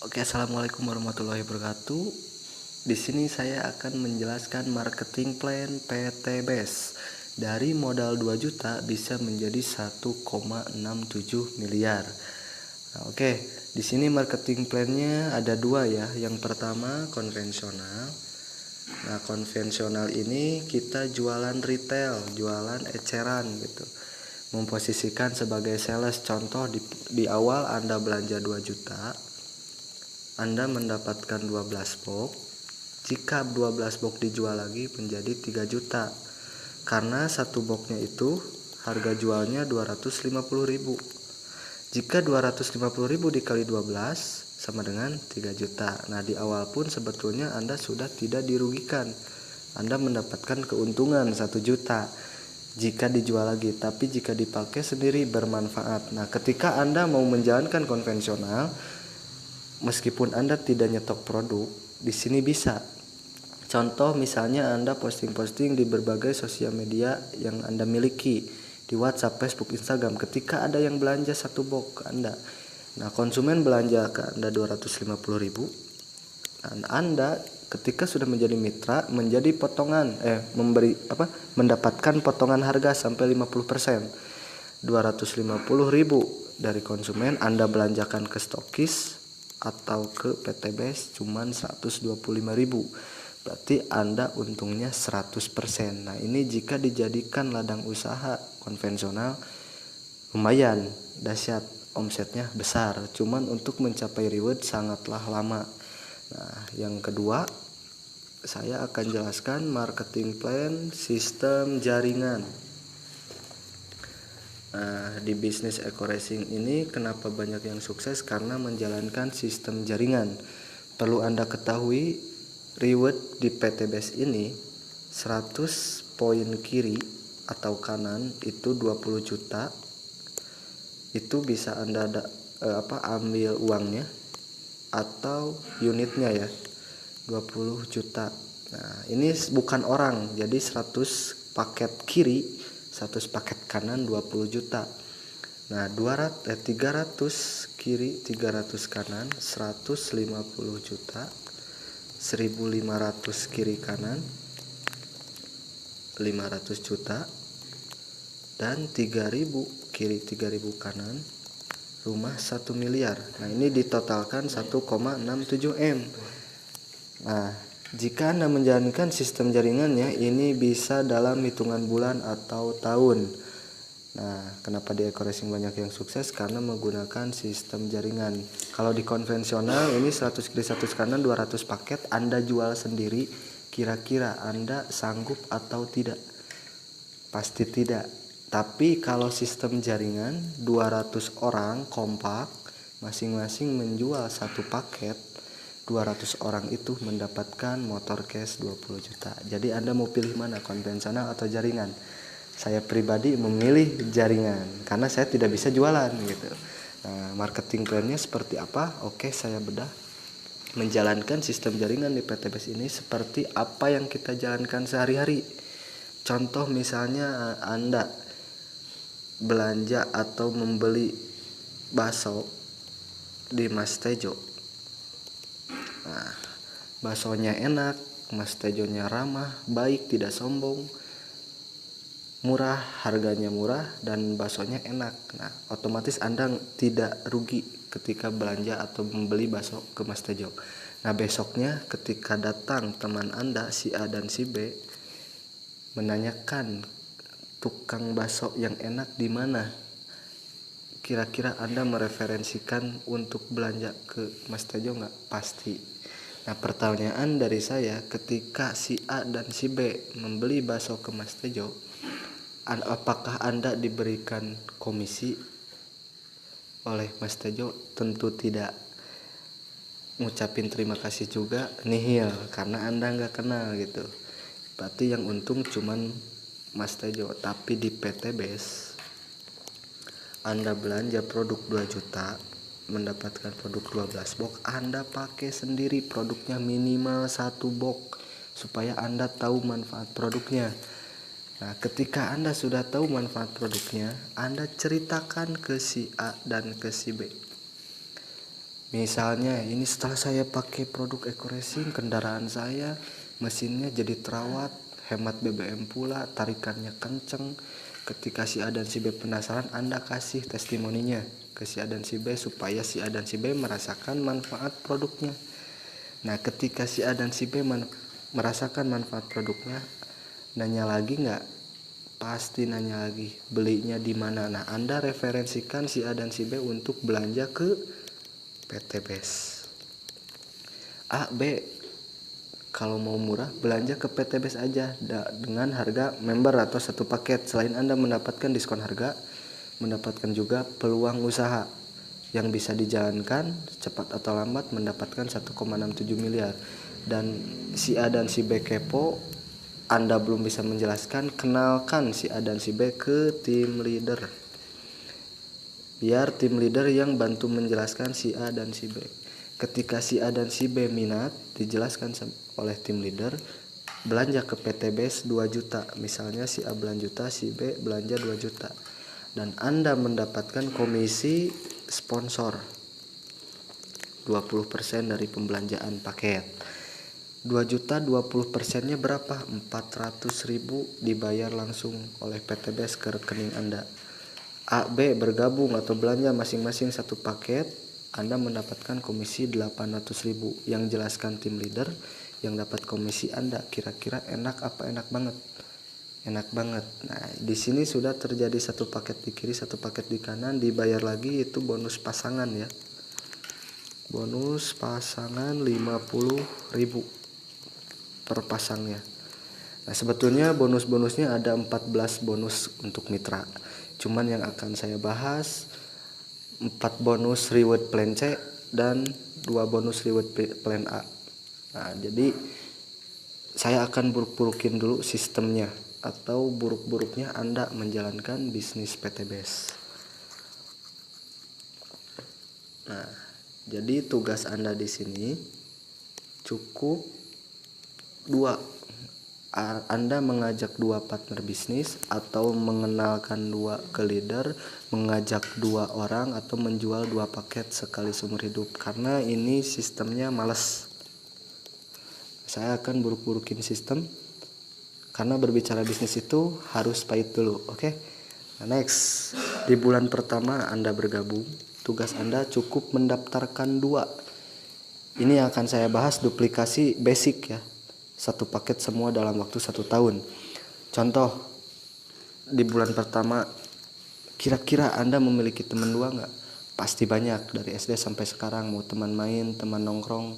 Oke, assalamualaikum warahmatullahi wabarakatuh. Di sini saya akan menjelaskan marketing plan PT BES. Dari modal 2 juta bisa menjadi 1,67 miliar. Nah, oke, di sini marketing plan-nya ada dua ya. Yang pertama konvensional. Nah, konvensional ini kita jualan retail, jualan eceran gitu. Memposisikan sebagai sales. Contoh di awal Anda belanja 2 juta, Anda mendapatkan 12 box. Jika 12 box dijual lagi menjadi 3 juta. Karena satu boxnya itu harga jualnya 250.000. Jika 250.000 dikali 12 sama dengan 3 juta. Nah, di awal pun sebetulnya Anda sudah tidak dirugikan. Anda mendapatkan keuntungan 1 juta jika dijual lagi, tapi jika dipakai sendiri bermanfaat. Nah, ketika Anda mau menjalankan konvensional, meskipun Anda tidak nyetok produk, di sini bisa. Contoh misalnya Anda posting-posting di berbagai sosial media yang Anda miliki, di WhatsApp, Facebook, Instagram. Ketika ada yang belanja satu box ke Anda, nah konsumen belanja ke Anda 250.000, dan Anda ketika sudah menjadi mitra menjadi potongan mendapatkan potongan harga sampai 50%. 250.000 dari konsumen Anda belanjakan ke stokis atau ke PT BES cuman 125.000. Berarti Anda untungnya 100%. Nah, ini jika dijadikan ladang usaha konvensional lumayan dahsyat, omsetnya besar. Cuman untuk mencapai reward sangatlah lama. Nah, yang kedua saya akan jelaskan marketing plan sistem jaringan. Nah, di bisnis eco racing ini kenapa banyak yang sukses? Karena menjalankan sistem jaringan. Perlu Anda ketahui, reward di PT BES ini 100 poin kiri atau kanan itu 20 juta. Itu bisa Anda ambil uangnya atau unitnya ya, 20 juta. Nah, ini bukan orang. Jadi 100 paket kiri, 100 paket kanan 20 juta. Nah, 300 kiri, 300 kanan, 150 juta. 1.500 kiri kanan 500 juta, dan 3.000 kiri 3.000 kanan rumah 1 miliar. Nah, ini ditotalkan 1,67 M. Nah, jika Anda menjalankan sistem jaringannya, ini bisa dalam hitungan bulan atau tahun. Nah, kenapa di eco racing banyak yang sukses? Karena menggunakan sistem jaringan. Kalau di konvensional ini 100 kiri 100 kanan 200 paket Anda jual sendiri, kira-kira Anda sanggup atau tidak? Pasti tidak. Tapi kalau sistem jaringan 200 orang kompak masing-masing menjual satu paket, 200 orang itu mendapatkan motor cash 20 juta. Jadi Anda mau pilih mana, konvensional atau jaringan? Saya pribadi memilih jaringan karena saya tidak bisa jualan gitu. Nah, marketing plan-nya seperti apa? Oke, saya bedah. Menjalankan sistem jaringan di PT BES ini seperti apa yang kita jalankan sehari-hari. Contoh misalnya Anda belanja atau membeli bakso di Mas Tejo. Nah, baksonya enak, Mas Tejonya ramah, baik, tidak sombong, murah, harganya murah, dan baksonya enak. Nah, otomatis Anda tidak rugi ketika belanja atau membeli bakso ke Mas Tejo. Nah, besoknya ketika datang teman Anda si A dan si B menanyakan tukang bakso yang enak di mana, kira-kira Anda mereferensikan untuk belanja ke Mas Tejo nggak? Pasti. Nah, pertanyaan dari saya, ketika si A dan si B membeli bakso ke Mas Tejo, apakah Anda diberikan komisi oleh Mas Tejo? Tentu tidak. Ngucapin terima kasih juga nihil karena Anda nggak kenal gitu. Berarti yang untung cuman Mas Tejo. Tapi di PT BES Anda belanja produk 2 juta mendapatkan produk 12 box, Anda pakai sendiri produknya minimal 1 box supaya Anda tahu manfaat produknya. Nah, ketika Anda sudah tahu manfaat produknya, Anda ceritakan ke si A dan ke si B. Misalnya ini setelah saya pakai produk Eco Racing, kendaraan saya mesinnya jadi terawat, hemat BBM pula, tarikannya kenceng. Ketika si A dan si B penasaran, Anda kasih testimoninya ke si A dan si B supaya si A dan si B merasakan manfaat produknya. Nah, ketika si A dan si B merasakan manfaat produknya, nanya lagi nggak? Pasti nanya lagi, belinya di mana. Nah, Anda referensikan si A dan si B untuk belanja ke PT BES. A, B, kalau mau murah belanja ke PT BES aja dengan harga member atau satu paket. Selain Anda mendapatkan diskon harga, mendapatkan juga peluang usaha yang bisa dijalankan cepat atau lambat mendapatkan 1,67 miliar. Dan si A dan si B kepo, Anda belum bisa menjelaskan, kenalkan si A dan si B ke tim leader. Biar tim leader yang bantu menjelaskan si A dan si B. Ketika si A dan si B minat, dijelaskan oleh tim leader, belanja ke PT BES 2 juta. Misalnya si A belanja juta, si B belanja 2 juta. Dan Anda mendapatkan komisi sponsor 20% dari pembelanjaan paket. 2 juta 20%-nya berapa? 400.000 dibayar langsung oleh PT BES ke rekening Anda. A, B bergabung atau belanja masing-masing satu paket, Anda mendapatkan komisi 800.000. Yang jelaskan tim leader, yang dapat komisi Anda. Kira-kira enak apa enak banget? Enak banget. Nah, di sini sudah terjadi satu paket di kiri, satu paket di kanan, dibayar lagi, itu bonus pasangan ya. Bonus pasangan 50.000 per pasangnya. Nah, sebetulnya bonus-bonusnya ada 14 bonus untuk mitra. Cuman yang akan saya bahas 4 bonus reward plan C dan 2 bonus reward plan A. Nah, jadi saya akan buruk-burukin dulu sistemnya atau buruk-buruknya Anda menjalankan bisnis PT BES. Nah, jadi tugas Anda di sini cukup 2. Anda mengajak 2 partner bisnis atau mengenalkan 2 ke leader, mengajak 2 orang atau menjual 2 paket sekali seumur hidup. Karena ini sistemnya males. Saya akan buruk-burukin sistem karena berbicara bisnis itu harus pahit dulu, oke? Nah, next, di bulan pertama Anda bergabung, tugas Anda cukup mendaftarkan 2. Ini yang akan saya bahas duplikasi basic ya. Satu paket semua dalam waktu 1 tahun. Contoh, di bulan pertama kira-kira Anda memiliki teman 2 nggak? Pasti banyak, dari SD sampai sekarang. Mau teman main, teman nongkrong,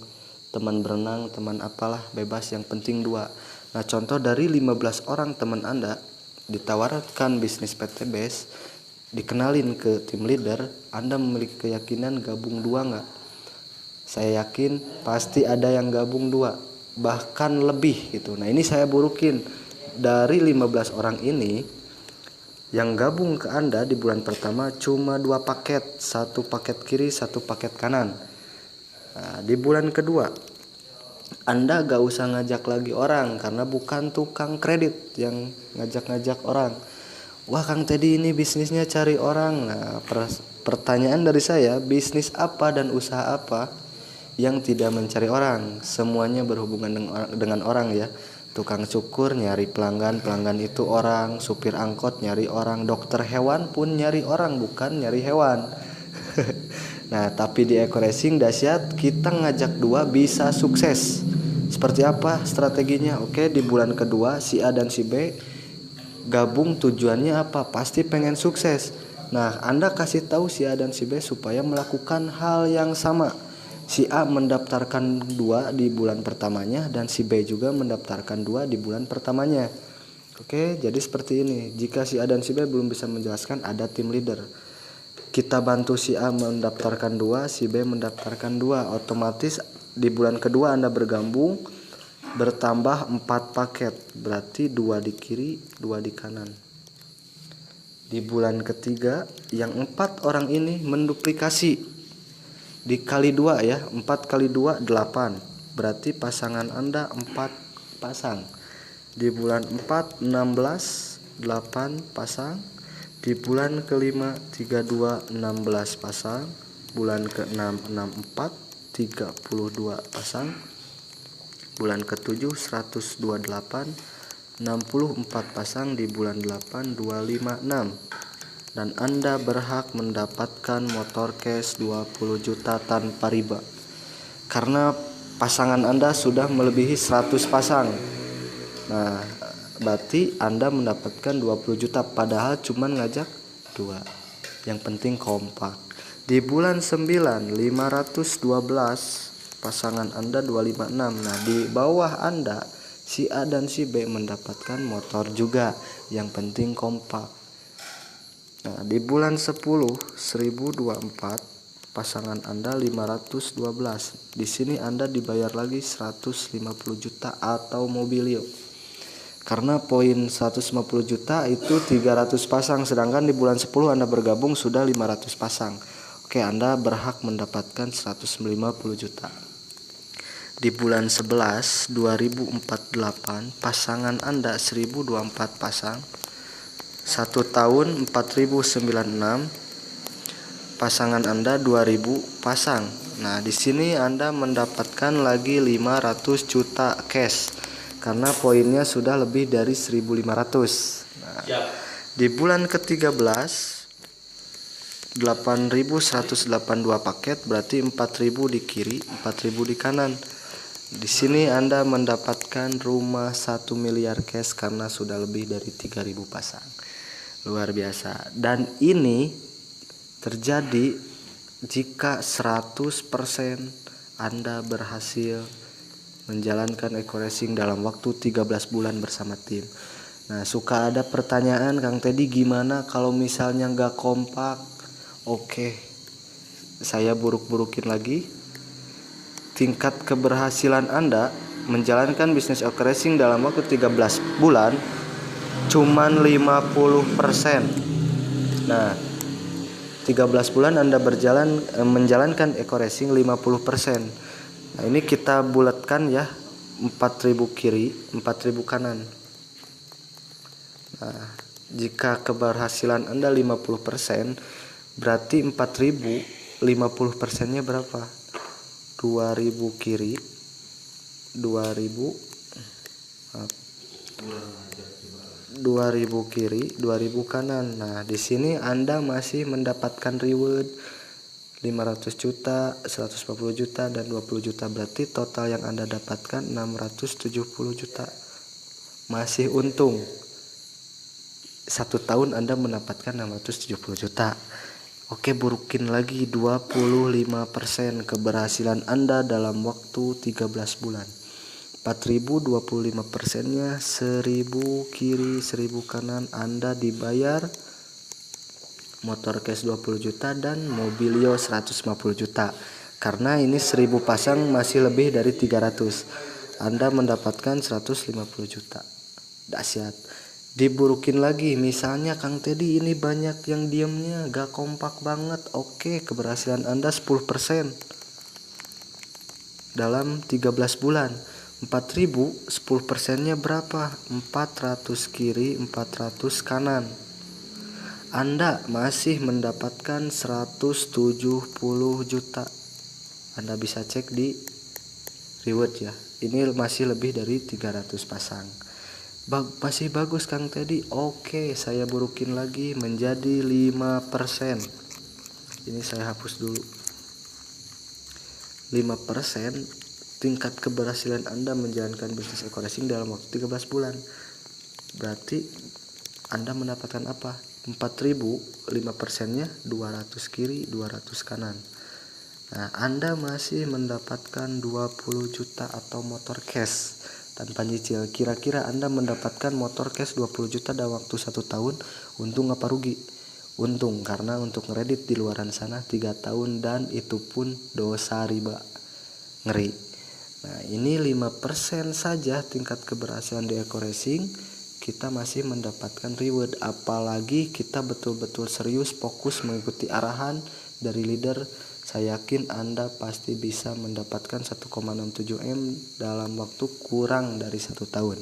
teman berenang, teman apalah, bebas, yang penting 2. Nah, contoh dari 15 orang teman Anda ditawarkan bisnis PT BES, dikenalin ke tim leader, Anda memiliki keyakinan gabung 2 nggak? Saya yakin pasti ada yang gabung 2, bahkan lebih gitu. Nah, ini saya burukin. Dari 15 orang ini, yang gabung ke Anda di bulan pertama cuma 2 paket, 1 paket kiri, 1 paket kanan. Nah, di bulan kedua Anda gak usah ngajak lagi orang karena bukan tukang kredit yang ngajak-ngajak orang. Wah, Kang Teddy ini bisnisnya cari orang. Nah, pertanyaan dari saya, bisnis apa dan usaha apa yang tidak mencari orang? Semuanya berhubungan dengan orang ya. Tukang cukur nyari pelanggan, pelanggan itu orang. Supir angkot nyari orang. Dokter hewan pun nyari orang, bukan nyari hewan. Nah, tapi di Eco Racing dahsyat, kita ngajak 2 bisa sukses. Seperti apa strateginya? Oke, di bulan kedua si A dan si B gabung, tujuannya apa? Pasti pengen sukses. Nah, Anda kasih tahu si A dan si B supaya melakukan hal yang sama. Si A mendaftarkan 2 di bulan pertamanya dan si B juga mendaftarkan 2 di bulan pertamanya. Oke, jadi seperti ini. Jika si A dan si B belum bisa menjelaskan, ada tim leader. Kita bantu si A mendaftarkan 2, si B mendaftarkan 2. Otomatis di bulan kedua Anda bergabung, bertambah 4 paket. Berarti 2 di kiri, 2 di kanan. Di bulan ketiga, yang 4 orang ini menduplikasi. Dikali 2 ya, 4 kali 2 8. Berarti pasangan Anda 4 pasang. Di bulan 4 16 8 pasang. Di bulan kelima 32 16 pasang. bulan ke-6 64 32 pasang, bulan ke-7 128 64 pasang, di bulan 8 256. Dan Anda berhak mendapatkan motor cash 20 juta tanpa riba karena pasangan Anda sudah melebihi 100 pasang. Nah, berarti Anda mendapatkan 20 juta padahal cuman ngajak 2. Yang penting kompak. Di bulan 9 512 pasangan Anda 256. Nah, di bawah Anda si A dan si B mendapatkan motor juga. Yang penting kompak. Nah, di bulan 10 1024 pasangan Anda 512. Di sini Anda dibayar lagi 150 juta atau mobilio. Karena poin 150 juta itu 300 pasang, sedangkan di bulan 10 Anda bergabung sudah 500 pasang. Oke, Anda berhak mendapatkan 150 juta. Di bulan 11 2048 pasangan Anda 1024 pasang. 1 tahun 4096, pasangan Anda 2000 pasang. Nah, di sini Anda mendapatkan lagi 500 juta cash karena poinnya sudah lebih dari 1500. Nah, di bulan ke-13 8182 paket, berarti 4000 di kiri, 4000 di kanan. Di sini Anda mendapatkan rumah 1 miliar cash karena sudah lebih dari 3000 pasang. Luar biasa. Dan ini terjadi jika 100% Anda berhasil menjalankan eco racing dalam waktu 13 bulan bersama tim. Nah, suka ada pertanyaan, Kang Teddy, gimana kalau misalnya nggak kompak? Oke, saya buruk-burukin lagi. Tingkat keberhasilan Anda menjalankan bisnis eco racing dalam waktu 13 bulan cuman 50%. Nah, 13 bulan Anda menjalankan eco racing 50%. Nah, ini kita bulatkan ya, 4000 kiri, 4000 kanan. Nah, jika keberhasilan Anda 50%, berarti 4000 50%-nya berapa? 2000 kiri, 2000 kiri, 2000 kanan. Nah, di sini Anda masih mendapatkan reward 500 juta, 140 juta, dan 20 juta. Berarti total yang Anda dapatkan 670 juta. Masih untung. 1 tahun Anda mendapatkan 670 juta. Oke, burukin lagi 25% keberhasilan Anda dalam waktu 13 bulan. 4000, 25%-nya 1000 kiri, 1000 kanan. Anda dibayar motor cash 20 juta dan mobilio 150 juta. Karena ini 1000 pasang masih lebih dari 300. Anda mendapatkan 150 juta. Dahsyat. Diburukin lagi, misalnya Kang Teddy ini banyak yang diamnya, gak kompak banget. Oke, keberhasilan Anda 10% dalam 13 bulan. 4000, 10%-nya berapa? 400 kiri, 400 kanan. Anda masih mendapatkan 170 juta. Anda bisa cek di reward ya. Ini masih lebih dari 300 pasang. Masih bagus Kang Teddy. Oke, saya burukin lagi menjadi 5%. Ini saya hapus dulu. 5% tingkat keberhasilan Anda menjalankan bisnis eco racing dalam waktu 13 bulan. Berarti Anda mendapatkan apa? 4000, 5%-nya 200 kiri, 200 kanan. Nah, Anda masih mendapatkan 20 juta atau motor cash tanpa nyicil. Kira-kira Anda mendapatkan motor cash 20 juta dalam waktu 1 tahun, untung apa rugi? Untung, karena untuk ngeredit di luaran sana 3 tahun dan itu pun dosa riba. Ngeri. Nah, ini 5% saja tingkat keberhasilan di eco racing, kita masih mendapatkan reward. Apalagi kita betul-betul serius fokus mengikuti arahan dari leader. Saya yakin Anda pasti bisa mendapatkan 1,67 M dalam waktu kurang dari 1 tahun.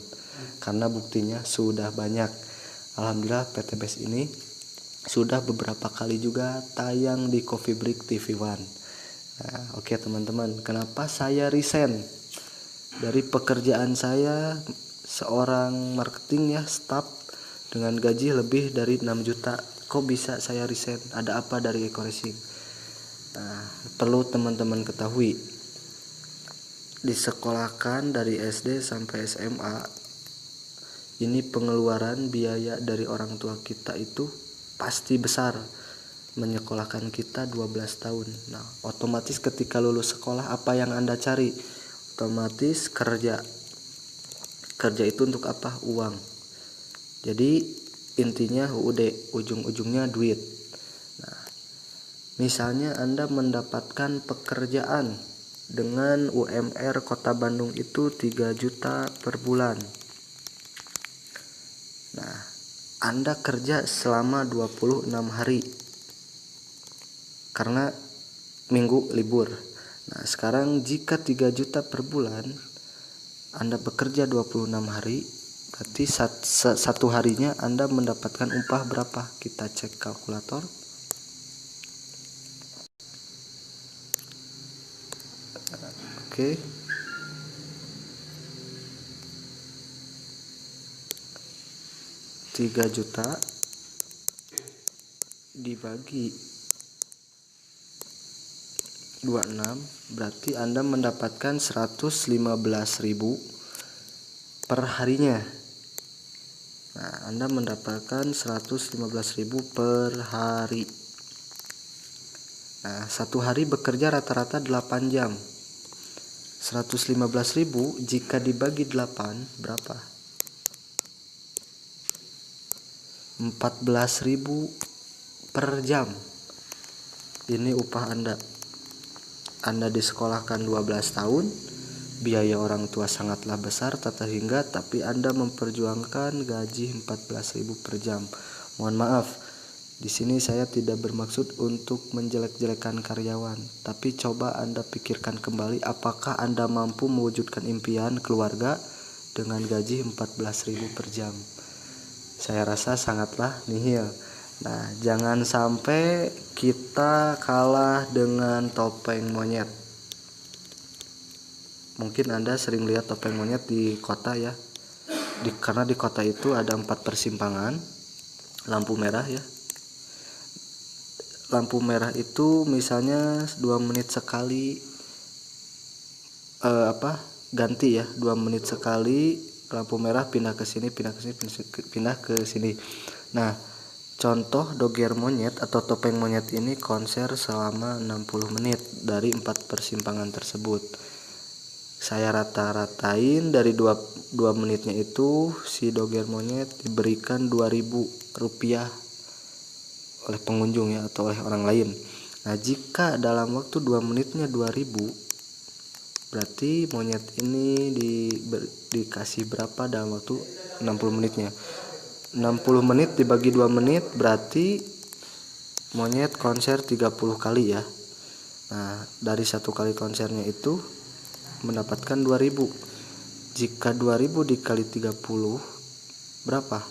Karena buktinya sudah banyak. Alhamdulillah PTBS ini sudah beberapa kali juga tayang di Coffee Break TV One. Nah, oke teman-teman, kenapa saya resign dari pekerjaan saya seorang marketing ya, staff dengan gaji lebih dari 6 juta. Kok bisa saya resign? Ada apa dari Eko Racing? Nah, perlu teman-teman ketahui, disekolahkan dari SD sampai SMA, ini pengeluaran biaya dari orang tua kita itu pasti besar, menyekolahkan kita 12 tahun. Nah, otomatis ketika lulus sekolah apa yang Anda cari? Otomatis kerja. Kerja itu untuk apa? Uang. Jadi intinya UUD, ujung-ujungnya duit. Nah, misalnya Anda mendapatkan pekerjaan dengan UMR Kota Bandung itu 3 juta per bulan. Nah, Anda kerja selama 26 hari karena minggu libur. Nah, sekarang jika 3 juta per bulan, Anda bekerja 26 hari, berarti satu harinya Anda mendapatkan upah berapa? Kita cek kalkulator. Oke. Tiga juta dibagi 26 berarti Anda mendapatkan 115.000 per harinya. Nah, Anda mendapatkan 115.000 per hari. Nah, satu hari bekerja rata-rata 8 jam. 115.000 jika dibagi 8 berapa? 14.000 per jam. Ini upah Anda. Anda disekolahkan 12 tahun, biaya orang tua sangatlah besar hingga tapi Anda memperjuangkan gaji 14.000 per jam. Mohon maaf, di sini saya tidak bermaksud untuk menjelek-jelekan karyawan, tapi coba Anda pikirkan kembali apakah Anda mampu mewujudkan impian keluarga dengan gaji 14.000 per jam. Saya rasa sangatlah nihil. Nah, jangan sampai kita kalah dengan topeng monyet. Mungkin Anda sering lihat topeng monyet di kota ya. Karena di kota itu ada 4 persimpangan, lampu merah ya. Lampu merah itu misalnya 2 menit sekali ganti ya, 2 menit sekali lampu merah pindah ke sini, pindah ke sini. Nah, contoh doger monyet atau topeng monyet ini konser selama 60 menit dari 4 persimpangan tersebut. Saya rata-ratain dari 2 menitnya itu si doger monyet diberikan 2.000 rupiah oleh pengunjung ya, atau oleh orang lain. Nah, jika dalam waktu 2 menitnya 2.000, berarti monyet ini dikasih berapa dalam waktu 60 menitnya? 60 menit dibagi 2 menit berarti monyet konser 30 kali ya. Nah, dari satu kali konsernya itu mendapatkan 2.000. Jika 2.000 dikali 30 berapa?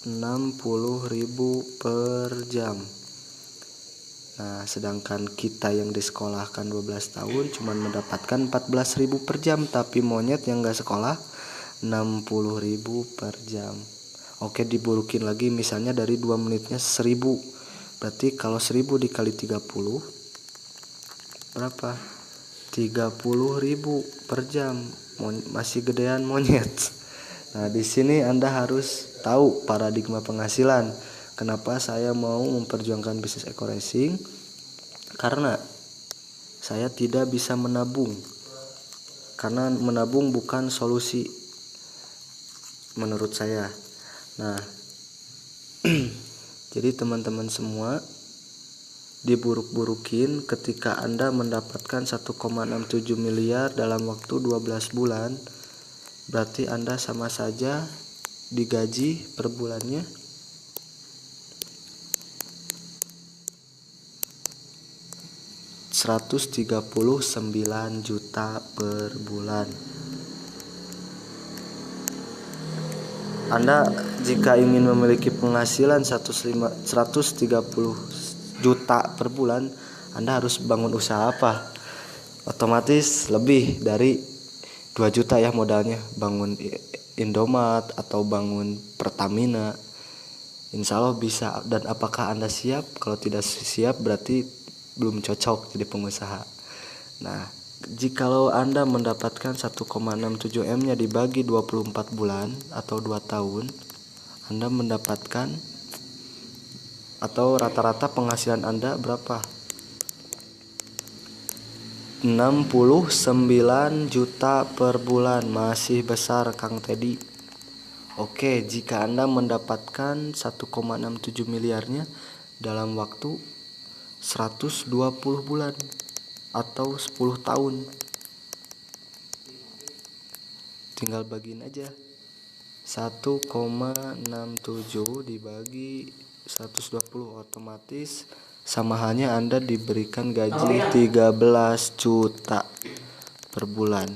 60.000 per jam. Nah, sedangkan kita yang disekolahkan 12 tahun cuma mendapatkan 14.000 per jam, tapi monyet yang gak sekolah 60.000 per jam. Oke, diburukin lagi misalnya dari 2 menitnya 1.000. Berarti kalau 1.000 dikali 30 berapa? 30.000 per jam. Masih gedean monyet. Nah, di sini Anda harus tahu paradigma penghasilan. Kenapa saya mau memperjuangkan bisnis Eko Racing? Karena saya tidak bisa menabung. Karena menabung bukan solusi menurut saya. Nah, jadi teman-teman semua diburuk-burukin ketika Anda mendapatkan 1,67 miliar dalam waktu 12 bulan. Berarti Anda sama saja digaji per bulannya 139 juta per bulan. Anda jika ingin memiliki penghasilan 130 juta per bulan, Anda harus bangun usaha apa? Otomatis lebih dari 2 juta ya modalnya, bangun Indomaret atau bangun Pertamina. Insya Allah bisa. Dan apakah Anda siap? Kalau tidak siap berarti belum cocok jadi pengusaha. Nah, jikalau Anda mendapatkan 1,67 M nya dibagi 24 bulan atau 2 tahun, Anda mendapatkan atau rata-rata penghasilan Anda berapa? 69 juta per bulan. Masih besar Kang Teddy. Oke, jika Anda mendapatkan 1,67 miliarnya dalam waktu 120 bulan atau 10 tahun, tinggal bagiin aja. 1,67 dibagi 120 otomatis sama halnya Anda diberikan gaji 13 juta per bulan.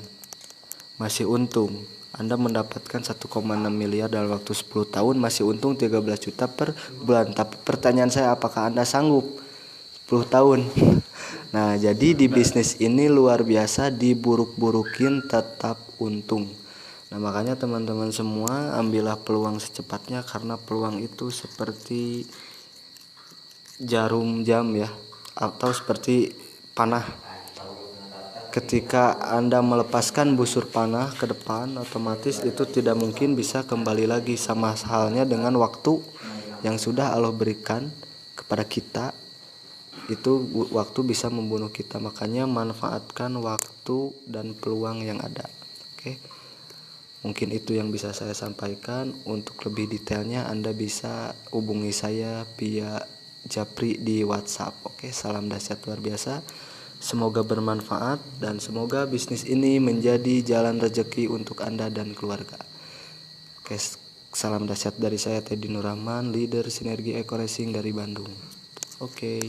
Masih untung. Anda mendapatkan 1,6 miliar dalam waktu 10 tahun, masih untung 13 juta per bulan. Tapi pertanyaan saya, apakah Anda sanggup 10 tahun? Nah, jadi di bisnis ini luar biasa, diburuk-burukin tetap untung. Nah, makanya teman-teman semua ambillah peluang secepatnya, karena peluang itu seperti jarum jam ya, atau seperti panah. Ketika Anda melepaskan busur panah ke depan, otomatis itu tidak mungkin bisa kembali lagi. Sama halnya dengan waktu yang sudah Allah berikan kepada kita, itu waktu bisa membunuh kita. Makanya manfaatkan waktu dan peluang yang ada. Oke. Mungkin itu yang bisa saya sampaikan. Untuk lebih detailnya Anda bisa hubungi saya via Japri di WhatsApp. Oke, salam dahsyat luar biasa. Semoga bermanfaat dan semoga bisnis ini menjadi jalan rezeki untuk Anda dan keluarga. Oke, salam dahsyat dari saya Teddy Nurrahman, leader Sinergi Eco Racing dari Bandung. Oke.